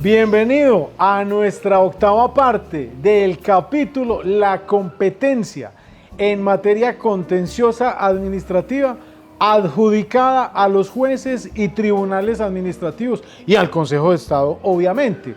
Bienvenido a nuestra octava parte del capítulo La competencia en materia contenciosa administrativa adjudicada a los jueces y tribunales administrativos y al Consejo de Estado, obviamente.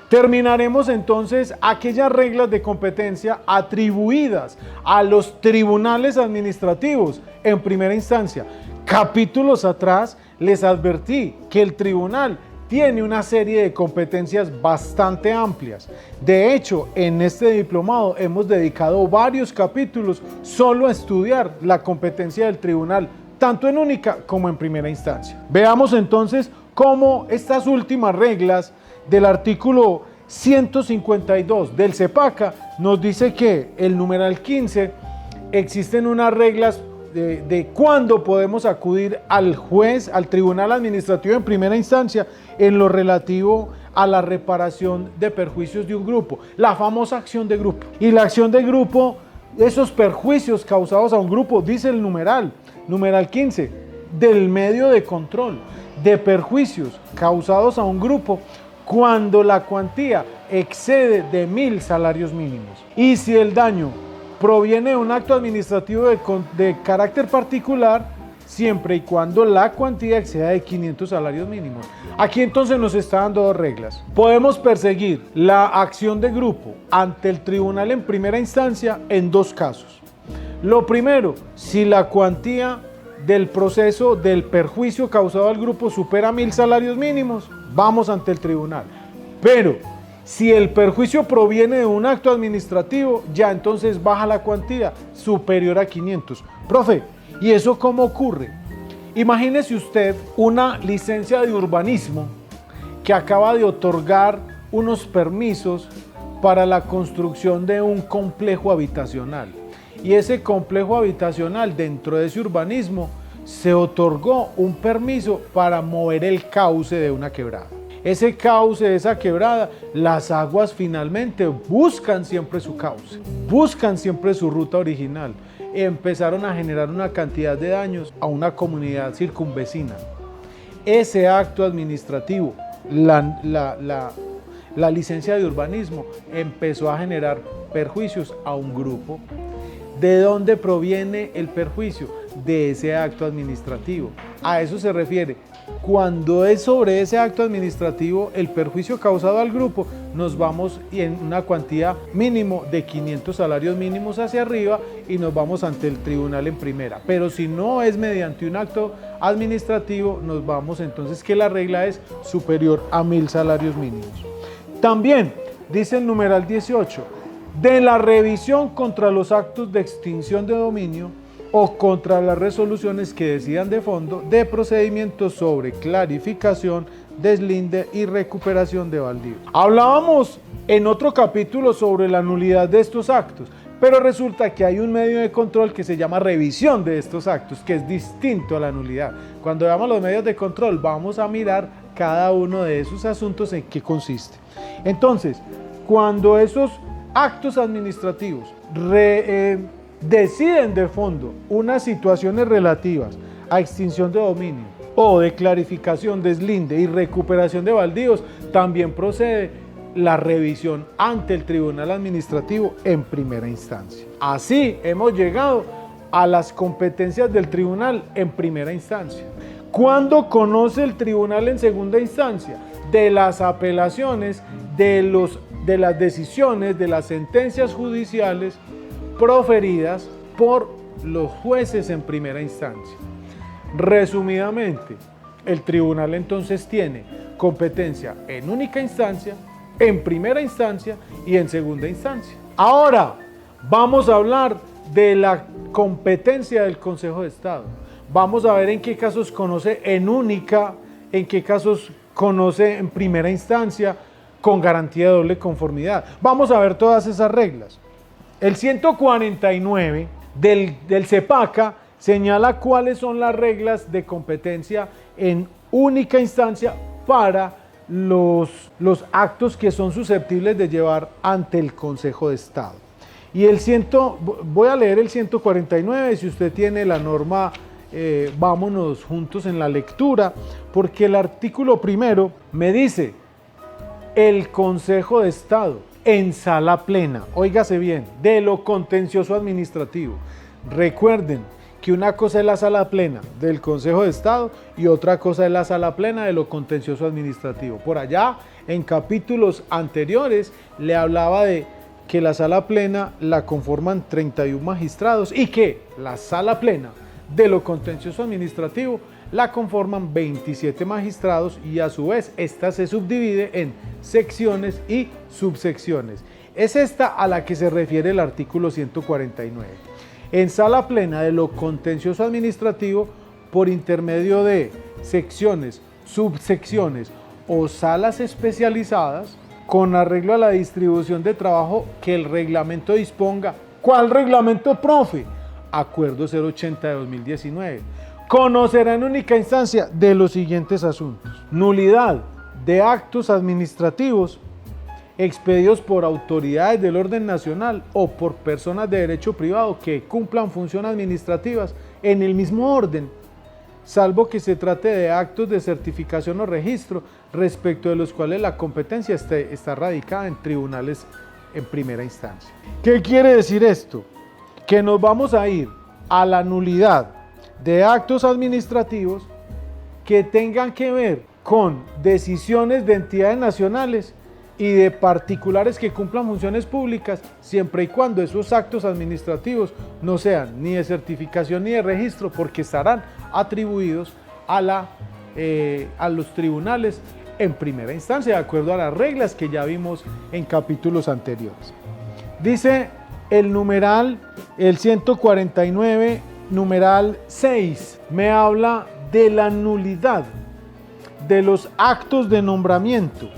Terminaremos entonces aquellas reglas de competencia atribuidas a los tribunales administrativos en primera instancia. Capítulos atrás les advertí que el tribunal tiene una serie de competencias bastante amplias. De hecho, en este diplomado hemos dedicado varios capítulos solo a estudiar la competencia del tribunal, tanto en única como en primera instancia. Veamos entonces cómo estas últimas reglas del artículo 152 del CEPACA nos dice que el numeral 15 existen unas reglas de cuándo podemos acudir al juez, al tribunal administrativo en primera instancia en lo relativo a la reparación de perjuicios de un grupo, la famosa acción de grupo. Y la acción de grupo, esos perjuicios causados a un grupo, dice el numeral 15, del medio de control de perjuicios causados a un grupo cuando la cuantía excede de 1.000 salarios mínimos. Y si el daño proviene de un acto administrativo de carácter particular, siempre y cuando la cuantía exceda de 500 salarios mínimos. Aquí entonces nos está dando dos reglas. Podemos perseguir la acción de grupo ante el tribunal en primera instancia en dos casos. Lo primero, si la cuantía del proceso del perjuicio causado al grupo supera 1.000 salarios mínimos, vamos ante el tribunal. Pero si el perjuicio proviene de un acto administrativo, ya entonces baja la cuantía superior a 500. Profe, ¿y eso cómo ocurre? Imagínese usted una licencia de urbanismo que acaba de otorgar unos permisos para la construcción de un complejo habitacional. Y ese complejo habitacional, dentro de ese urbanismo, se otorgó un permiso para mover el cauce de una quebrada. Ese cauce de esa quebrada, las aguas finalmente buscan siempre su cauce, buscan siempre su ruta original. Empezaron a generar una cantidad de daños a una comunidad circunvecina. Ese acto administrativo, la licencia de urbanismo, empezó a generar perjuicios a un grupo. ¿De dónde proviene el perjuicio? De ese acto administrativo. A eso se refiere. Cuando es sobre ese acto administrativo el perjuicio causado al grupo, nos vamos en una cuantía mínimo de 500 salarios mínimos hacia arriba y nos vamos ante el tribunal en primera. Pero si no es mediante un acto administrativo, nos vamos entonces que la regla es superior a 1.000 salarios mínimos. También dice el numeral 18, de la revisión contra los actos de extinción de dominio o contra las resoluciones que decidan de fondo de procedimientos sobre clarificación, deslinde y recuperación de baldíos. Hablábamos en otro capítulo sobre la nulidad de estos actos, pero resulta que hay un medio de control que se llama revisión de estos actos, que es distinto a la nulidad. Cuando veamos los medios de control, vamos a mirar cada uno de esos asuntos en qué consiste. Entonces, cuando esos actos administrativos deciden de fondo unas situaciones relativas a extinción de dominio o de clarificación, deslinde y recuperación de baldíos, también procede la revisión ante el tribunal administrativo en primera instancia. Así hemos llegado a las competencias del tribunal en primera instancia. ¿Cuándo conoce el tribunal en segunda instancia? De las apelaciones, de las decisiones, de las sentencias judiciales proferidas por los jueces en primera instancia. Resumidamente, el tribunal entonces tiene competencia en única instancia, en primera instancia y en segunda instancia. Ahora vamos a hablar de la competencia del Consejo de Estado. Vamos a ver en qué casos conoce en única, en qué casos conoce en primera instancia con garantía de doble conformidad. Vamos a ver todas esas reglas. El 149 del CEPACA señala cuáles son las reglas de competencia en única instancia para los actos que son susceptibles de llevar ante el Consejo de Estado. Y voy a leer el 149, si usted tiene la norma, vámonos juntos en la lectura, porque el artículo primero me dice el Consejo de Estado en sala plena, óigase bien, de lo contencioso administrativo. Recuerden que una cosa es la sala plena del Consejo de Estado y otra cosa es la sala plena de lo contencioso administrativo. Por allá, en capítulos anteriores, le hablaba de que la sala plena la conforman 31 magistrados y que la sala plena de lo contencioso administrativo la conforman 27 magistrados y a su vez esta se subdivide en secciones y subsecciones. Es esta a la que se refiere el artículo 149. En sala plena de lo contencioso administrativo, por intermedio de secciones, subsecciones o salas especializadas, con arreglo a la distribución de trabajo que el reglamento disponga. ¿Cuál reglamento, profe? Acuerdo 080 de 2019. Conocerá en única instancia de los siguientes asuntos: nulidad de actos administrativos expedidos por autoridades del orden nacional o por personas de derecho privado que cumplan funciones administrativas en el mismo orden, salvo que se trate de actos de certificación o registro respecto de los cuales la competencia está radicada en tribunales en primera instancia. ¿Qué quiere decir esto? Que nos vamos a ir a la nulidad de actos administrativos que tengan que ver con decisiones de entidades nacionales y de particulares que cumplan funciones públicas, siempre y cuando esos actos administrativos no sean ni de certificación ni de registro, porque estarán atribuidos a los tribunales en primera instancia, de acuerdo a las reglas que ya vimos en capítulos anteriores. Dice el numeral, el 149, numeral 6, me habla de la nulidad de los actos de nombramiento,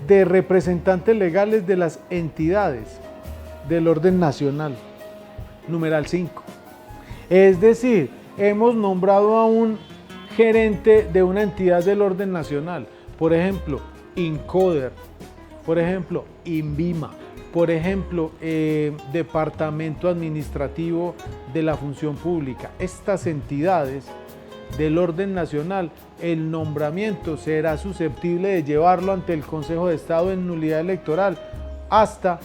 de representantes legales de las entidades del orden nacional. Numeral 5. Es decir, hemos nombrado a un gerente de una entidad del orden nacional, por ejemplo, INCODER, por ejemplo, INVIMA, por ejemplo, Departamento Administrativo de la Función Pública. Estas entidades del orden nacional, el nombramiento será susceptible de llevarlo ante el Consejo de Estado en nulidad electoral hasta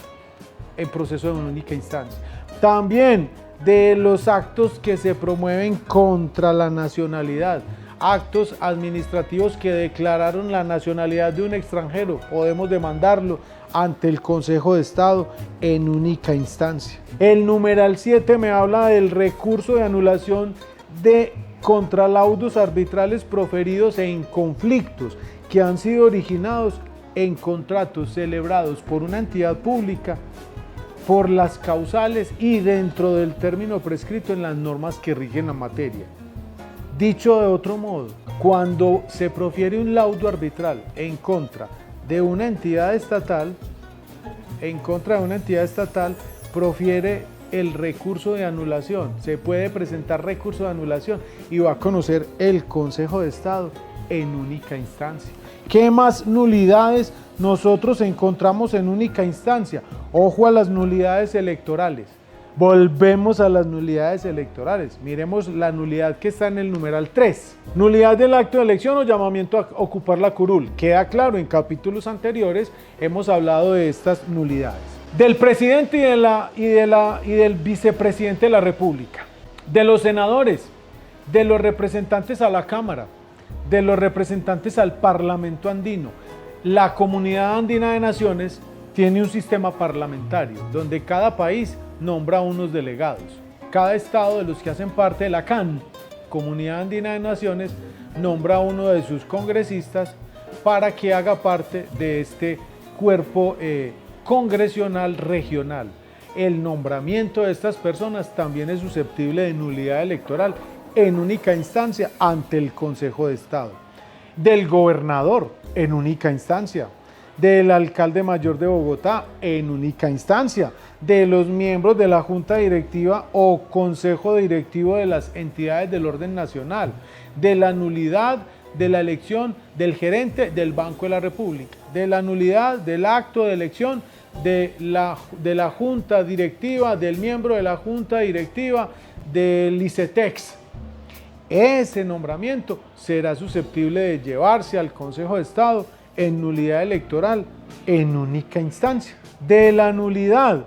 en proceso de única instancia. También de los actos que se promueven contra la nacionalidad, actos administrativos que declararon la nacionalidad de un extranjero, podemos demandarlo ante el Consejo de Estado en única instancia. El numeral 7 me habla del recurso de anulación de contralaudos arbitrales proferidos en conflictos que han sido originados en contratos celebrados por una entidad pública por las causales y dentro del término prescrito en las normas que rigen la materia. Dicho de otro modo, cuando se profiere un laudo arbitral en contra de una entidad estatal, profiere el recurso de anulación. Se puede presentar recurso de anulación y va a conocer el Consejo de Estado en única instancia. ¿Qué más nulidades nosotros encontramos en única instancia? Ojo a las nulidades electorales. Volvemos a las nulidades electorales. Miremos la nulidad que está en el numeral 3. Nulidad del acto de elección o llamamiento a ocupar la curul. Queda claro, en capítulos anteriores hemos hablado de estas nulidades. Del presidente y del vicepresidente de la República. De los senadores, de los representantes a la Cámara, de los representantes al Parlamento andino. La Comunidad Andina de Naciones tiene un sistema parlamentario donde cada país nombra unos delegados. Cada estado de los que hacen parte de la CAN, Comunidad Andina de Naciones, nombra uno de sus congresistas para que haga parte de este cuerpo congresional regional. El nombramiento de estas personas también es susceptible de nulidad electoral en única instancia ante el Consejo de Estado. Del gobernador en única instancia. Del alcalde mayor de Bogotá en única instancia, de los miembros de la Junta Directiva o Consejo Directivo de las entidades del orden nacional, de la nulidad de la elección del gerente del Banco de la República, de la nulidad del acto de elección de la Junta Directiva, del miembro de la Junta Directiva del ICETEX ese nombramiento será susceptible de llevarse al Consejo de Estado en nulidad electoral en única instancia. De la nulidad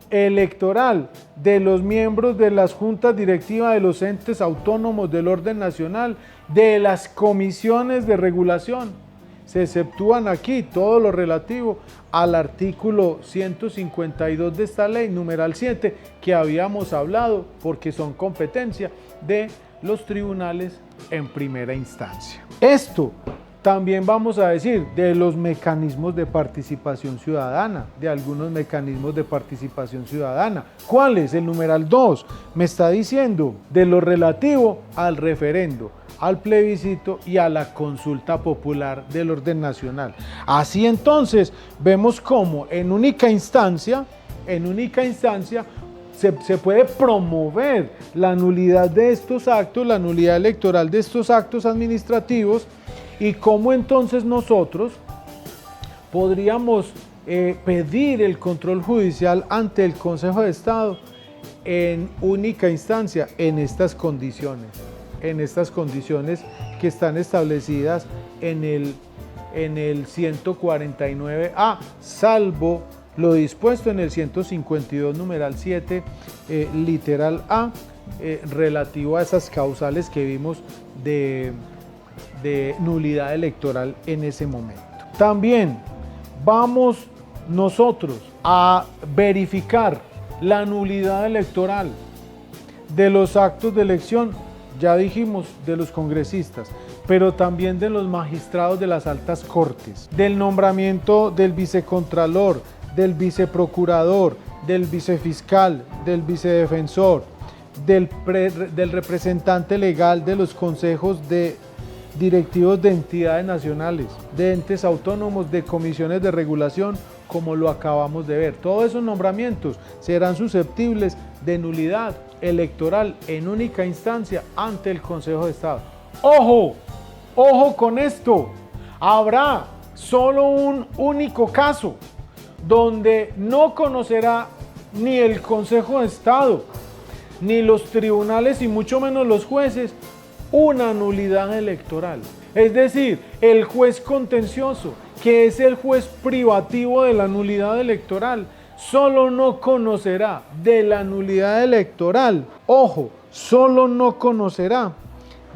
electoral de los miembros de las juntas directivas de los entes autónomos del orden nacional, de las comisiones de regulación, se exceptúan aquí todo lo relativo al artículo 152 de esta ley, numeral 7, que habíamos hablado, porque son competencia de los tribunales en primera instancia. Esto también vamos a decir de los mecanismos de participación ciudadana, de algunos mecanismos de participación ciudadana. ¿Cuál es? El numeral 2 me está diciendo de lo relativo al referendo, al plebiscito y a la consulta popular del orden nacional. Así entonces vemos cómo en única instancia se puede promover la nulidad de estos actos, la nulidad electoral de estos actos administrativos, y cómo entonces nosotros podríamos pedir el control judicial ante el Consejo de Estado en única instancia en estas condiciones que están establecidas en el 149A, salvo lo dispuesto en el 152 numeral 7 literal A, relativo a esas causales que vimos de nulidad electoral en ese momento. También vamos nosotros a verificar la nulidad electoral de los actos de elección, ya dijimos, de los congresistas, pero también de los magistrados de las altas cortes, del nombramiento del vicecontralor, del viceprocurador, del vicefiscal, del vicedefensor, del representante legal de los consejos directivos de entidades nacionales, de entes autónomos, de comisiones de regulación, como lo acabamos de ver. Todos esos nombramientos serán susceptibles de nulidad electoral en única instancia ante el Consejo de Estado. ¡Ojo! ¡Ojo con esto! Habrá solo un único caso donde no conocerá ni el Consejo de Estado, ni los tribunales y mucho menos los jueces una nulidad electoral. Es decir, el juez contencioso, que es el juez privativo de la nulidad electoral, solo no conocerá de la nulidad electoral, ojo, solo no conocerá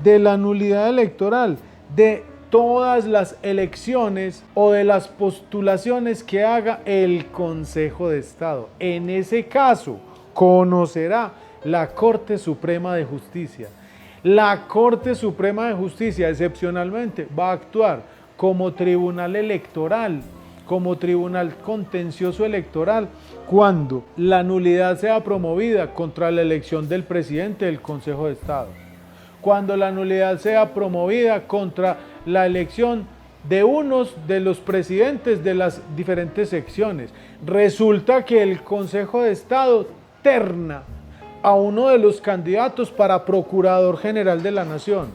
de la nulidad electoral de todas las elecciones o de las postulaciones que haga el Consejo de Estado. En ese caso, conocerá la Corte Suprema de Justicia. La Corte Suprema de Justicia excepcionalmente va a actuar como tribunal electoral, como tribunal contencioso electoral, cuando la nulidad sea promovida contra la elección del presidente del Consejo de Estado, cuando la nulidad sea promovida contra la elección de unos de los presidentes de las diferentes secciones. Resulta que el Consejo de Estado terna a uno de los candidatos para Procurador General de la Nación.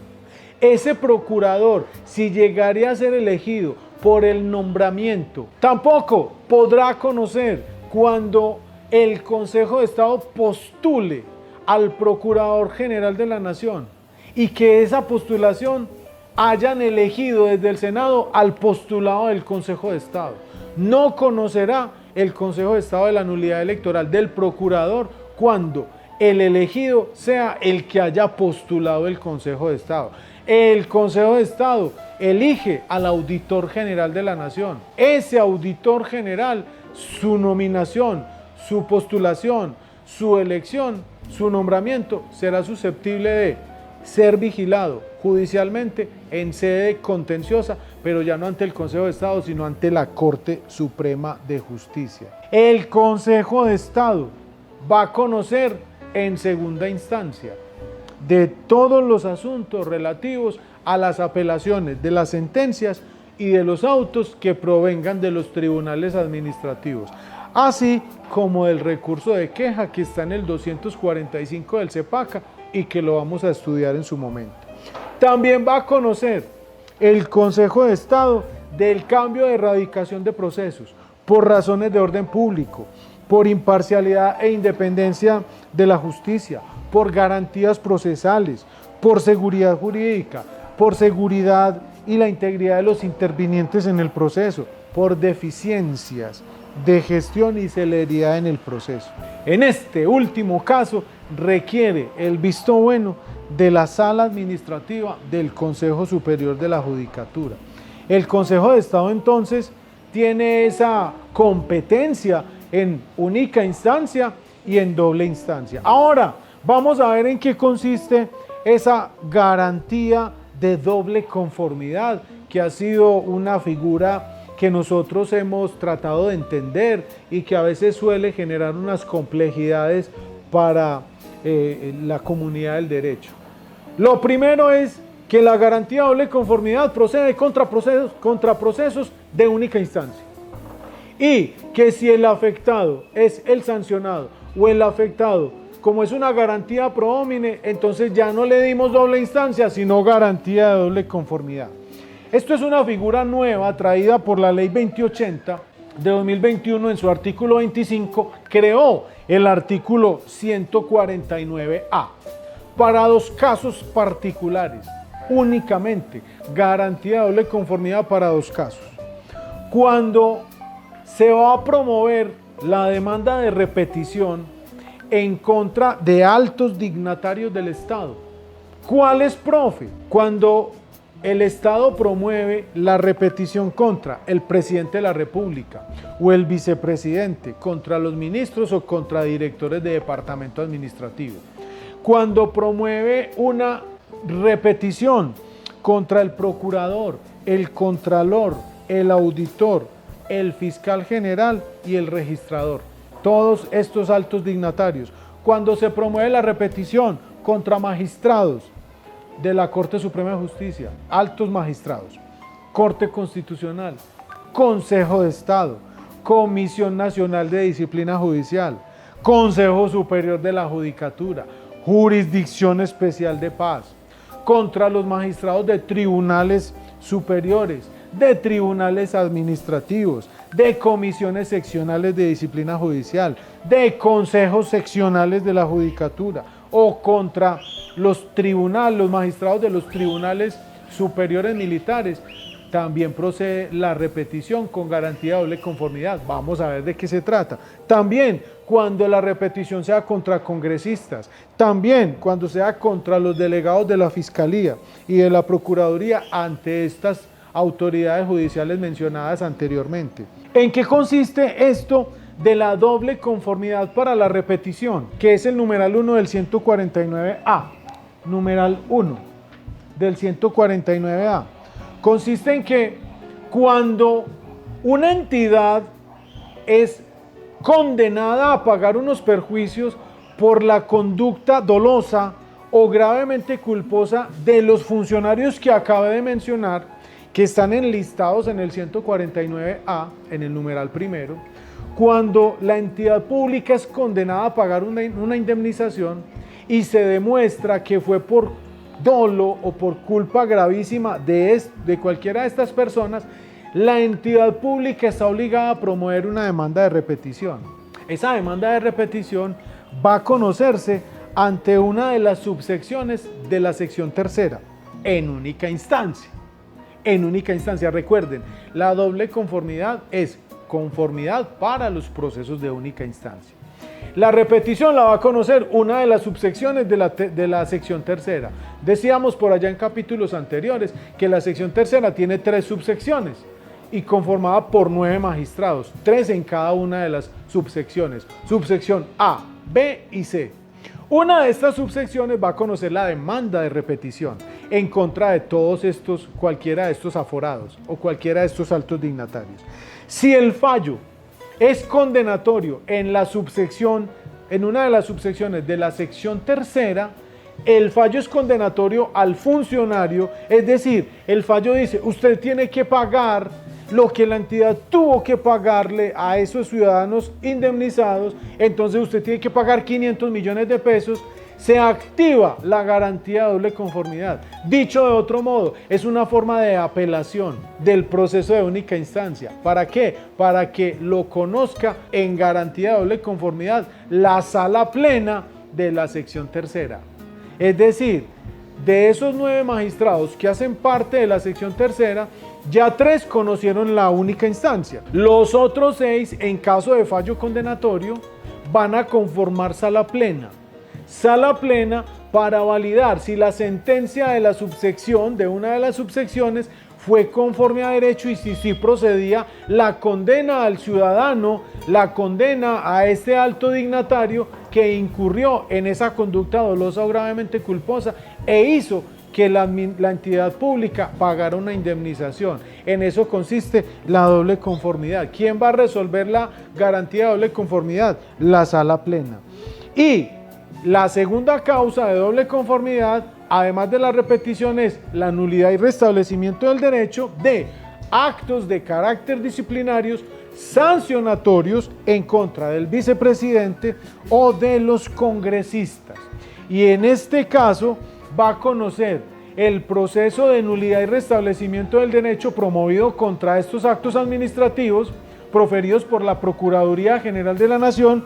Ese procurador, si llegaría a ser elegido por el nombramiento, tampoco podrá conocer cuando el Consejo de Estado postule al Procurador General de la Nación y que esa postulación hayan elegido desde el Senado al postulado del Consejo de Estado. No conocerá el Consejo de Estado de la nulidad electoral del procurador cuando el elegido sea el que haya postulado el Consejo de Estado. El Consejo de Estado elige al Auditor General de la Nación. Ese Auditor General, su nominación, su postulación, su elección, su nombramiento será susceptible de ser vigilado judicialmente en sede contenciosa, pero ya no ante el Consejo de Estado, sino ante la Corte Suprema de Justicia. El Consejo de Estado va a conocer en segunda instancia de todos los asuntos relativos a las apelaciones de las sentencias y de los autos que provengan de los tribunales administrativos, así como el recurso de queja que está en el 245 del CEPACA y que lo vamos a estudiar en su momento. También va a conocer el Consejo de Estado del cambio de erradicación de procesos por razones de orden público, por imparcialidad e independencia de la justicia, por garantías procesales, por seguridad jurídica, por seguridad y la integridad de los intervinientes en el proceso, por deficiencias de gestión y celeridad en el proceso. En este último caso, requiere el visto bueno de la Sala Administrativa del Consejo Superior de la Judicatura. El Consejo de Estado entonces tiene esa competencia en única instancia y en doble instancia. Ahora, vamos a ver en qué consiste esa garantía de doble conformidad, que ha sido una figura que nosotros hemos tratado de entender y que a veces suele generar unas complejidades para la comunidad del derecho. Lo primero es que la garantía de doble conformidad procede contra procesos de única instancia, y que si el afectado es el sancionado o el afectado, como es una garantía pro homine, entonces ya no le dimos doble instancia, sino garantía de doble conformidad. Esto es una figura nueva traída por la Ley 2080 de 2021. En su artículo 25 creó el artículo 149A para dos casos particulares, únicamente garantía de doble conformidad para dos casos. Cuando se va a promover la demanda de repetición en contra de altos dignatarios del Estado. ¿Cuál es, profe? Cuando el Estado promueve la repetición contra el presidente de la República o el vicepresidente, contra los ministros o contra directores de departamento administrativo. Cuando promueve una repetición contra el procurador, el contralor, el auditor, el fiscal general y el registrador. Todos estos altos dignatarios. Cuando se promueve la repetición contra magistrados de la Corte Suprema de Justicia, altos magistrados, Corte Constitucional, Consejo de Estado, Comisión Nacional de Disciplina Judicial, Consejo Superior de la Judicatura, Jurisdicción Especial de Paz, contra los magistrados de tribunales superiores, de tribunales administrativos, de comisiones seccionales de disciplina judicial, de consejos seccionales de la judicatura, o contra los tribunales, los magistrados de los tribunales superiores militares. También procede la repetición con garantía de doble conformidad. Vamos a ver de qué se trata. También cuando la repetición sea contra congresistas, también cuando sea contra los delegados de la Fiscalía y de la Procuraduría ante estas autoridades judiciales mencionadas anteriormente. ¿En qué consiste esto de la doble conformidad para la repetición? Que es el numeral 1 del 149A. Numeral 1 del 149A. Consiste en que cuando una entidad es condenada a pagar unos perjuicios por la conducta dolosa o gravemente culposa de los funcionarios que acabé de mencionar, que están enlistados en el 149A, en el numeral primero, cuando la entidad pública es condenada a pagar una indemnización y se demuestra que fue por dolo o por culpa gravísima de cualquiera de estas personas, la entidad pública está obligada a promover una demanda de repetición. Esa demanda de repetición va a conocerse ante una de las subsecciones de la sección tercera, en única instancia. En única instancia, recuerden, la doble conformidad es conformidad para los procesos de única instancia. La repetición la va a conocer una de las subsecciones de la sección tercera. Decíamos por allá en capítulos anteriores que la sección tercera tiene 3 subsecciones y conformada por 9 magistrados, 3 en cada una de las subsecciones. Subsección A, B y C. Una de estas subsecciones va a conocer la demanda de repetición en contra de todos estos, cualquiera de estos aforados o cualquiera de estos altos dignatarios. Si el fallo es condenatorio en la subsección, en una de las subsecciones de la sección tercera, el fallo es condenatorio al funcionario, es decir, el fallo dice, usted tiene que pagar lo que la entidad tuvo que pagarle a esos ciudadanos indemnizados, entonces usted tiene que pagar 500 millones de pesos, se activa la garantía de doble conformidad. Dicho de otro modo, es una forma de apelación del proceso de única instancia. ¿Para qué? Para que lo conozca en garantía de doble conformidad la sala plena de la sección tercera. Es decir, de esos 9 magistrados que hacen parte de la sección tercera, ya 3 conocieron la única instancia. Los otros 6, en caso de fallo condenatorio, van a conformar sala plena. Sala plena para validar si la sentencia de la subsección, de una de las subsecciones, fue conforme a derecho y si procedía la condena al ciudadano, la condena a este alto dignatario que incurrió en esa conducta dolosa o gravemente culposa e hizo que la entidad pública pagara una indemnización. En eso consiste la doble conformidad. ¿Quién va a resolver la garantía de doble conformidad? La sala plena. Y la segunda causa de doble conformidad, además de la repetición, es la nulidad y restablecimiento del derecho de actos de carácter disciplinarios sancionatorios en contra del vicepresidente o de los congresistas. Y en este caso va a conocer el proceso de nulidad y restablecimiento del derecho promovido contra estos actos administrativos proferidos por la Procuraduría General de la Nación.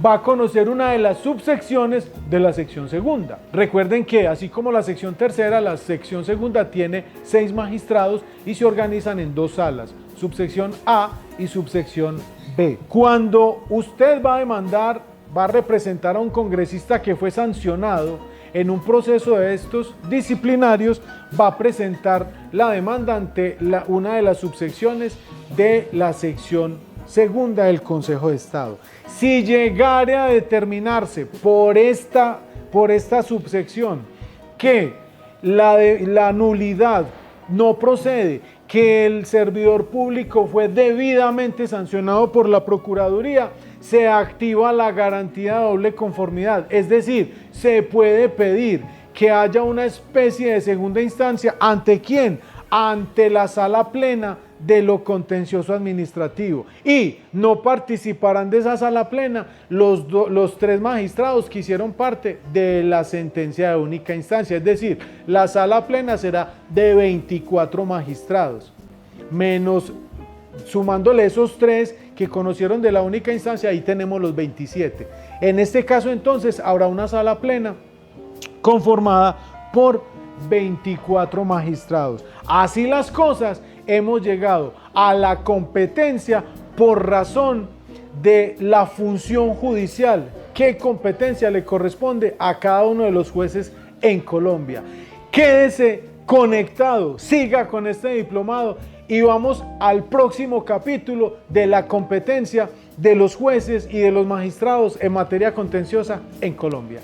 Va a conocer una de las subsecciones de la sección segunda. Recuerden que así como la sección tercera, la sección segunda tiene 6 magistrados y se organizan en 2 salas, subsección A y subsección B. Cuando usted va a demandar, va a representar a un congresista que fue sancionado en un proceso de estos disciplinarios, va a presentar la demanda ante una de las subsecciones de la sección segunda del Consejo de Estado. Si llegare a determinarse por esta subsección que la nulidad no procede, que el servidor público fue debidamente sancionado por la Procuraduría, se activa la garantía de doble conformidad. Es decir, se puede pedir que haya una especie de segunda instancia. ¿Ante quién? Ante la sala plena de lo contencioso administrativo, y no participarán de esa sala plena los 3 magistrados que hicieron parte de la sentencia de única instancia. Es decir, la sala plena será de 24 magistrados, menos sumándole esos 3 que conocieron de la única instancia, ahí tenemos los 27. En este caso entonces habrá una sala plena conformada por 24 magistrados. Así las cosas, hemos llegado a la competencia por razón de la función judicial. ¿Qué competencia le corresponde a cada uno de los jueces en Colombia? Quédese conectado, siga con este diplomado y vamos al próximo capítulo de la competencia de los jueces y de los magistrados en materia contenciosa en Colombia.